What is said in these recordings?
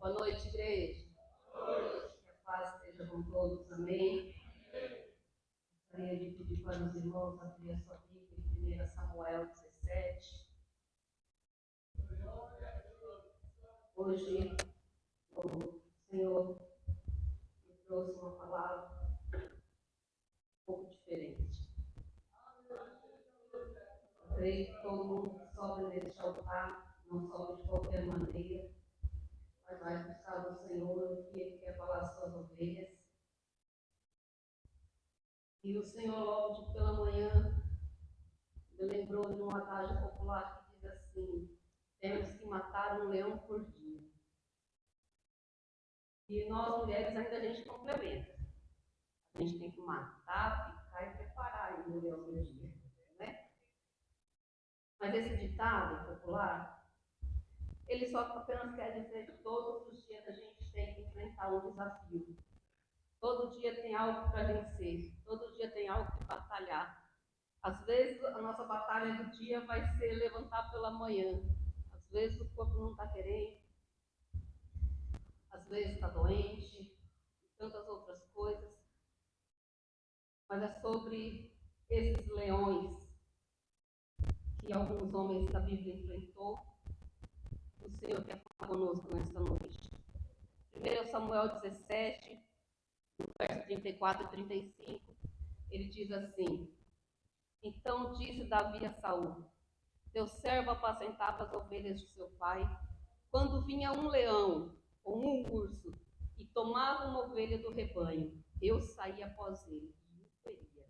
Boa noite, igreja. Que a paz esteja com todos, amém. Gostaria de pedir para os irmãos abrir a sua Bíblia em 1 Samuel 17. Hoje, o Senhor me trouxe uma palavra um pouco diferente. Eu creio que todo mundo que sobe neste altar não sobe de qualquer maneira, mas vai buscar do Senhor o que Ele quer falar às suas ovelhas. E o Senhor, logo pela manhã, me lembrou de um adágio popular que diz assim: temos que matar um leão por dia. E nós, mulheres, ainda a gente complementa. A gente tem que matar, picar e preparar ainda o leão por dia. Né? Mas esse ditado popular, ele só apenas quer dizer que todos os dias a gente tem que enfrentar um desafio. Todo dia tem algo para vencer. Todo dia tem algo para batalhar. Às vezes a nossa batalha do dia vai ser levantar pela manhã. Às vezes o corpo não está querendo. Às vezes está doente. E tantas outras coisas. Mas é sobre esses leões que alguns homens da Bíblia enfrentou. O Senhor quer falar conosco nesta noite. 1 Samuel 17, no verso 34 e 35, ele diz assim: então disse Davi a Saul: teu servo apacentava as ovelhas de seu pai. Quando vinha um leão ou um urso e tomava uma ovelha do rebanho, eu saía após ele e o feria,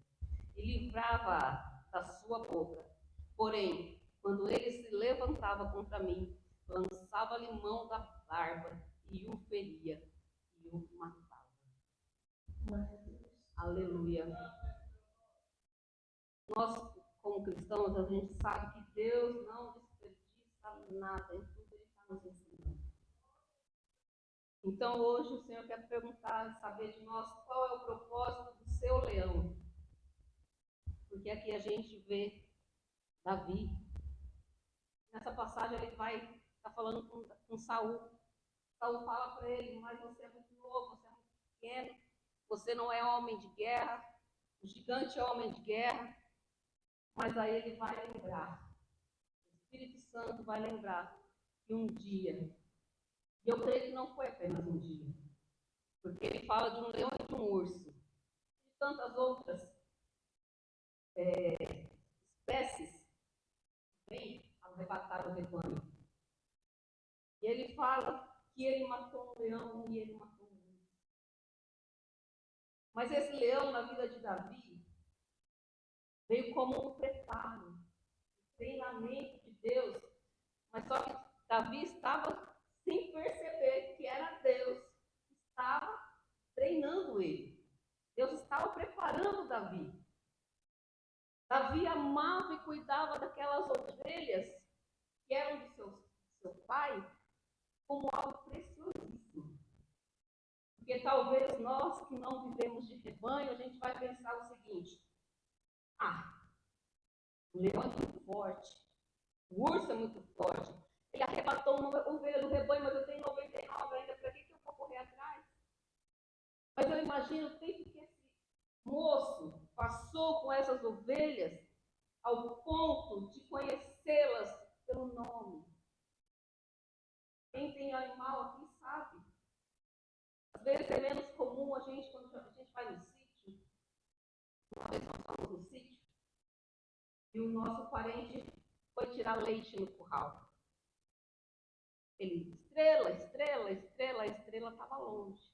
e livrava-a da sua boca. Porém, quando ele se levantava contra mim, lançava-lhe mão da barba e o feria e o matava. Aleluia. Nós, como cristãos, a gente sabe que Deus não desperdiça nada, em tudo Ele está nos ensinando. Então, hoje o Senhor quer perguntar, saber de nós qual é o propósito do seu leão. Porque aqui a gente vê Davi. Nessa passagem ele vai estar falando com Saul. Saul fala para ele: mas você é muito novo, você é muito pequeno, você não é homem de guerra, o gigante é homem de guerra. Mas aí ele vai lembrar, o Espírito Santo vai lembrar que um dia, e eu creio que não foi apenas um dia, porque ele fala de um leão e de um urso, e tantas outras espécies que vêm arrebatar o rebanho. E ele fala que ele matou um leão e ele matou um urso. Mas esse leão, na vida de Davi, veio como um preparo, um treinamento de Deus, mas só que Davi estava sem perceber que era Deus que estava treinando ele. Deus estava preparando Davi. Davi amava e cuidava daquelas ovelhas que eram de seu pai como algo preciosíssimo. Porque talvez nós que não vivemos de rebanho, a gente vai pensar o seguinte: o leão é muito forte, o urso é muito forte, ele arrebatou uma ovelha do rebanho, mas eu tenho 99 ainda, para que eu vou correr atrás? Mas eu imagino o tempo que esse moço passou com essas ovelhas ao ponto de conhecê-las pelo nome. Quem tem animal aqui sabe. Às vezes é menos comum a gente, quando a gente vai no sítio, uma vez nós fomos no sítio, e o nosso parente foi tirar leite no curral. Ele, estrela, estrela, estrela, a estrela estava longe.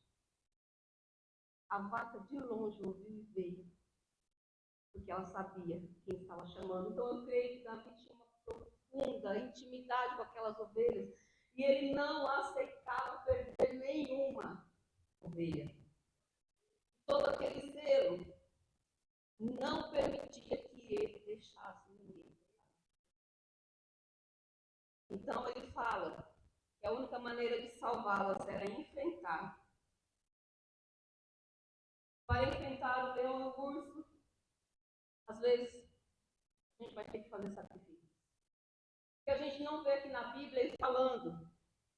A vaca de longe ouviu e veio, porque ela sabia quem estava chamando. Então eu creio que Davi tinha uma profunda intimidade com aquelas ovelhas, e ele não aceitava perder nenhuma ovelha. Todo aquele zelo não permitia que ele deixasse ninguém. Então ele fala que a única maneira de salvá-las era enfrentar. Para enfrentar o leão e o urso, às vezes a gente vai ter que fazer sacrifício. Porque a gente não vê aqui na Bíblia ele falando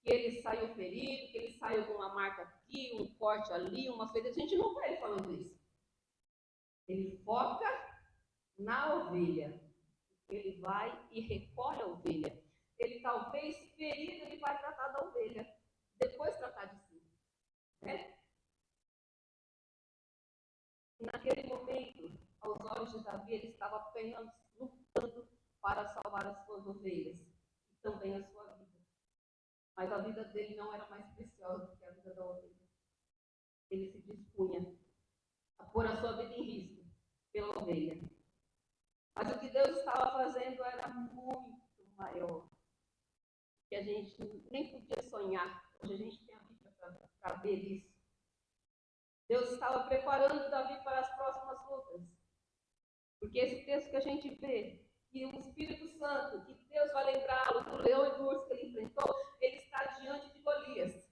que ele saiu ferido, que ele saiu com uma marca aqui, um corte ali, uma ferida. A gente não vê ele falando isso. Ele foca na ovelha. Ele vai e recolhe a ovelha. Ele talvez ferido, ele vai tratar da ovelha. Depois tratar de si. Né? Naquele momento, aos olhos de Davi, ele estava apenas lutando para salvar as suas ovelhas. E também a sua vida. Mas a vida dele não era mais preciosa do que a vida da ovelha. Ele se dispunha a pôr a sua vida em risco pela ovelha. Mas o que Deus estava fazendo era muito maior. Que a gente nem podia sonhar. Hoje a gente tem a Bíblia para ver isso. Deus estava preparando Davi para as próximas lutas. Porque esse texto que a gente vê, que o Espírito Santo, que Deus vai lembrá-lo do leão e do urso que ele enfrentou, ele está diante de Golias.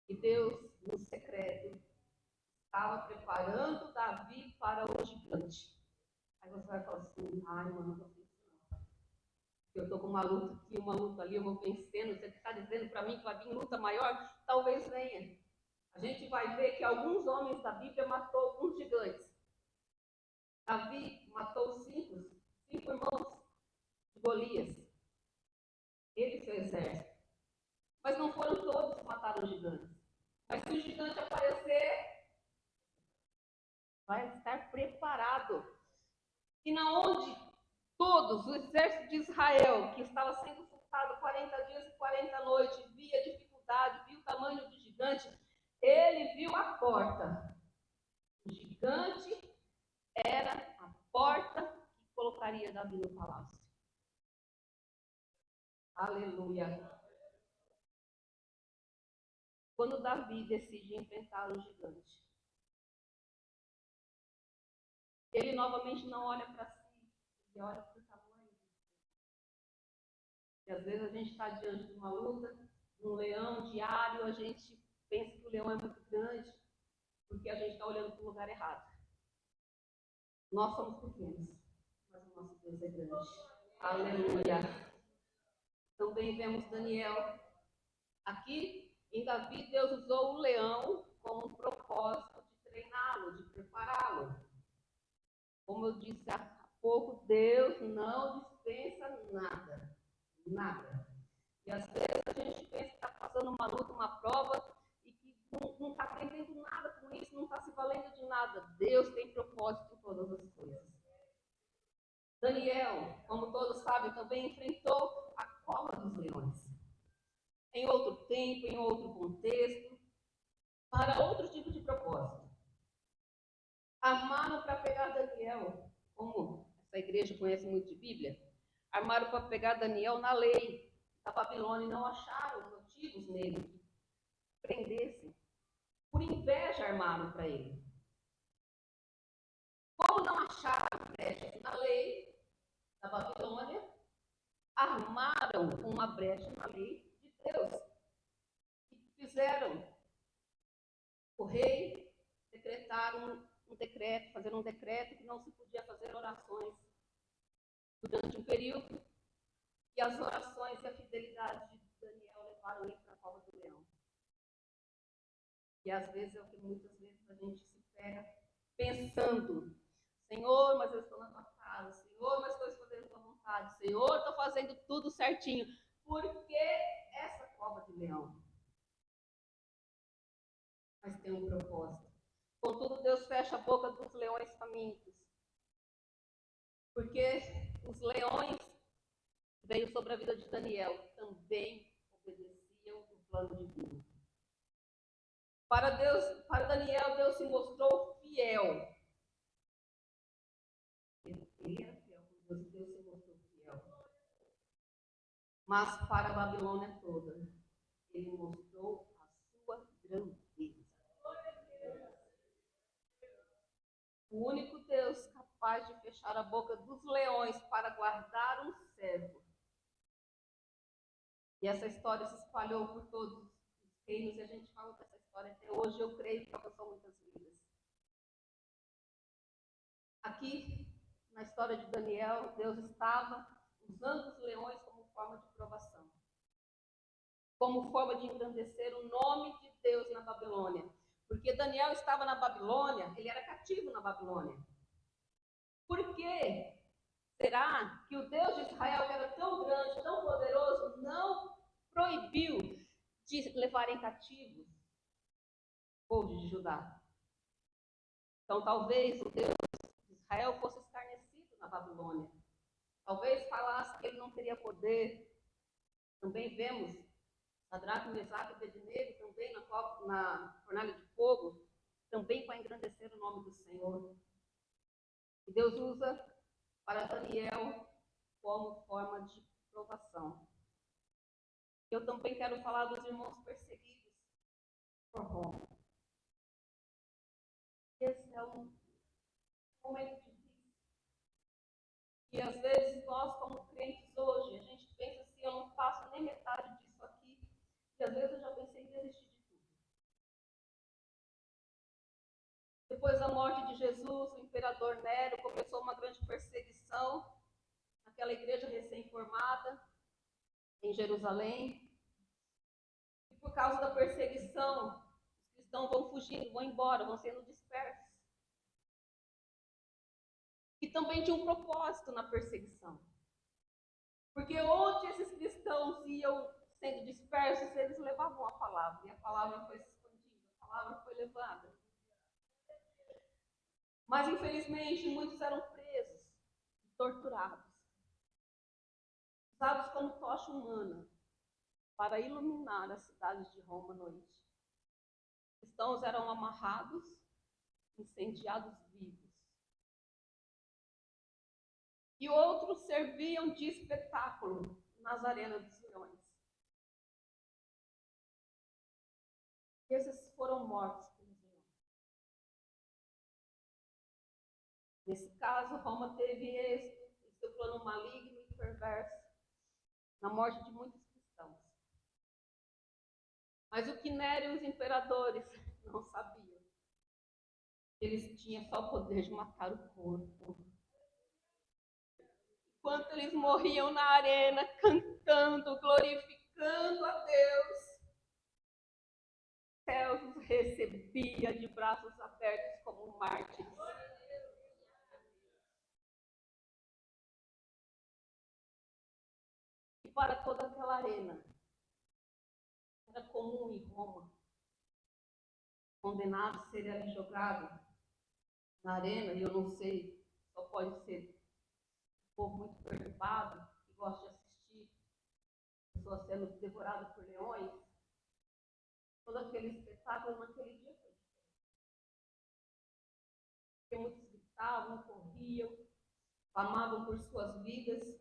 E Deus, no secreto, estava preparando Davi para o gigante. Aí você vai falar assim, ai, mano, não sei não. Eu estou com uma luta aqui, uma luta ali, eu vou vencendo. Você está dizendo para mim que vai vir luta maior? Talvez venha. A gente vai ver que alguns homens da Bíblia matou alguns gigantes. Davi matou cinco irmãos de Golias. Ele e seu exército. Mas não foram todos que mataram os gigantes. Mas se o gigante aparecer, vai estar preparado. E na onde todos, o exército de Israel, que estava sendo sultado 40 dias e 40 noites, via dificuldade, viu o tamanho do gigante, ele viu a porta. O gigante era a porta que colocaria Davi no palácio. Aleluia. Quando Davi decide enfrentar o gigante, ele novamente não olha para si, ele olha para o tamanho. E às vezes a gente está diante de uma luta, um leão diário, a gente pensa que o leão é muito grande, porque a gente está olhando para o lugar errado. Nós somos pequenos, mas o nosso Deus é grande. Aleluia. Também vemos Daniel. Aqui, em Davi, Deus usou o leão como um propósito de treiná-lo, de prepará-lo. Como eu disse há pouco, Deus não dispensa nada. Nada. E às vezes a gente pensa que está passando uma luta, uma prova, e que não está aprendendo nada com isso, não está se valendo de nada. Deus tem propósito em todas as coisas. Daniel, como todos sabem, também enfrentou a cova dos leões. Em outro tempo, em outro contexto, para outro tipo de propósito. Armaram para pegar Daniel, como essa igreja conhece muito de Bíblia, armaram para pegar Daniel na lei da Babilônia e não acharam motivos nele que prendessem. Por inveja armaram para ele. Como não acharam brechas na lei da Babilônia, armaram uma brecha na lei de Deus. E fizeram o rei decretar um decreto, fazer um decreto que não se podia fazer orações durante um período, e as orações e a fidelidade de Daniel levaram ele para a cova do leão. E às vezes é o que muitas vezes a gente se pega pensando, Senhor, mas eu estou na tua casa, Senhor, mas estou fazendo a tua vontade, Senhor, estou fazendo tudo certinho. Por que essa cova de leão? Mas tem um propósito. Contudo, Deus fecha a boca dos leões famintos. Porque os leões veio sobre a vida de Daniel, também obedeciam o plano divino. Para Daniel, Deus se mostrou fiel. Ele era fiel com Deus, Deus se mostrou fiel. Mas para a Babilônia toda, ele mostrou a sua grandeza. O único Deus capaz de fechar a boca dos leões para guardar um servo. E essa história se espalhou por todos os reinos e a gente fala dessa história até hoje. Eu creio que alcançou muitas vidas. Aqui, na história de Daniel, Deus estava usando os leões como forma de provação, como forma de engrandecer o nome de Deus na Babilônia. Porque Daniel estava na Babilônia, ele era cativo na Babilônia. Por que será que o Deus de Israel, que era tão grande, tão poderoso, não proibiu de levarem cativos o povo de Judá? Então, talvez o Deus de Israel fosse escarnecido na Babilônia. Talvez falasse que ele não teria poder. Também vemos Sadraque, Mesaque e Abednego, também na fornalha de fogo, também para engrandecer o nome do Senhor. E Deus usa para Daniel como forma de provação. Eu também quero falar dos irmãos perseguidos por Roma. Esse é um momento difícil. E às vezes nós, como crentes hoje, a gente pensa assim, eu não faço nem metade disso aqui. E às vezes eu já pensei em desistir de tudo. Depois da morte de Jesus, o imperador Nero começou uma grande perseguição naquela igreja recém-formada em Jerusalém. E por causa da perseguição, os cristãos vão fugindo, vão embora, vão sendo dispersos. E também tinha um propósito na perseguição. Porque onde esses cristãos iam sendo dispersos, eles levavam a palavra. E a palavra foi se expandindo, a palavra foi levada. Mas, infelizmente, muitos eram presos, torturados, usados como tocha humana para iluminar as cidades de Roma à noite. Cristãos eram amarrados, incendiados vivos. E outros serviam de espetáculo nas arenas dos leões. Esses foram mortos pelos leões. Nesse caso, Roma teve esse seu plano maligno e perverso na morte de muitos cristãos. Mas o que Nero e os imperadores não sabiam, eles tinham só o poder de matar o corpo. Enquanto eles morriam na arena, cantando, glorificando a Deus, o céu os recebia de braços abertos como mártires. E para toda aquela arena, era comum em Roma, condenado ser ali jogado na arena, e eu não sei, só pode ser um povo muito perturbado, que gosta de assistir pessoas sendo devoradas por leões. Todo aquele espetáculo naquele dia foi diferente. Porque muitos gritavam, corriam, clamavam por suas vidas,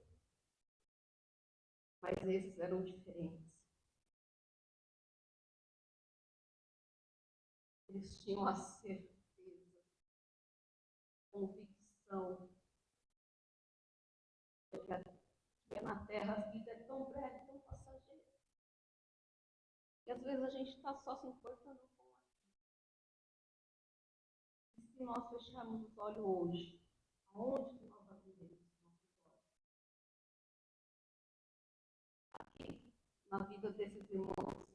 mas esses eram diferentes. Eles tinham a certeza, convicção, que na terra a vida é tão breve, tão passageira. E às vezes a gente está só se importando com a vida. E se nós fecharmos os olhos hoje, aonde que nós abriremos os nossos olhos? Aqui, na vida desses irmãos,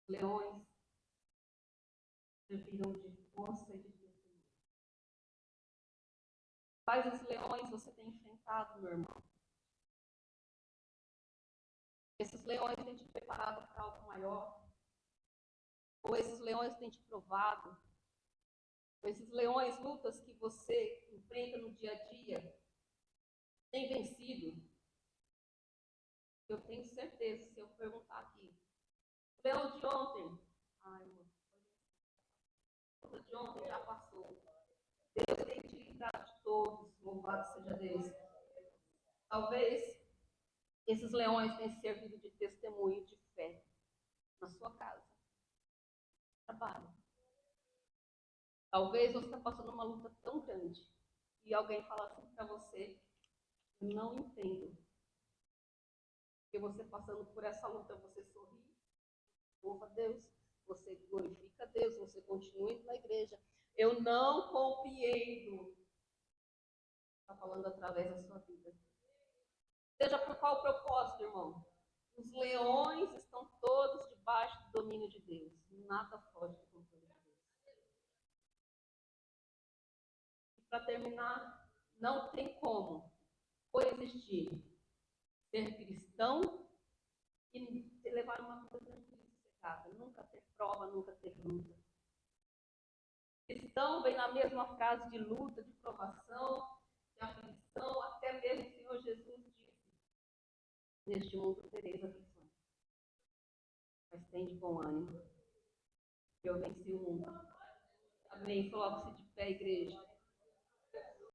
leões serviram de força e de testemunho. Quais os leões você tem enfrentado, meu irmão? Esses leões têm te preparado para algo maior? Ou esses leões têm te provado? Ou esses leões, lutas que você enfrenta no dia a dia, têm vencido? Eu tenho certeza, se eu perguntar aqui, o leão de ontem, ai, irmão, o de ontem já passou. Deus tem te livrado de todos, louvado seja Deus. Talvez esses leões tenham servido de testemunho de fé na sua casa, no trabalho. Talvez você está passando uma luta tão grande e alguém fala assim para você, eu não entendo. Porque você passando por essa luta, você sorri, louva a Deus, você glorifica a Deus, você continua indo na igreja. Eu não compreendo. Está falando através da sua vida. Seja por qual propósito, irmão. Os leões estão todos debaixo do domínio de Deus. Nada foge do controle de Deus. E para terminar, não tem como coexistir ser cristão e levar uma vida tranquila e sossegada. Nunca ter prova, nunca ter luta. Cristão vem na mesma frase de luta, de provação, de aflição, até mesmo o Senhor Jesus disse: neste mundo tereis aflições, mas tem de bom ânimo. Eu venci o mundo. Amém. Coloque-se de pé, igreja.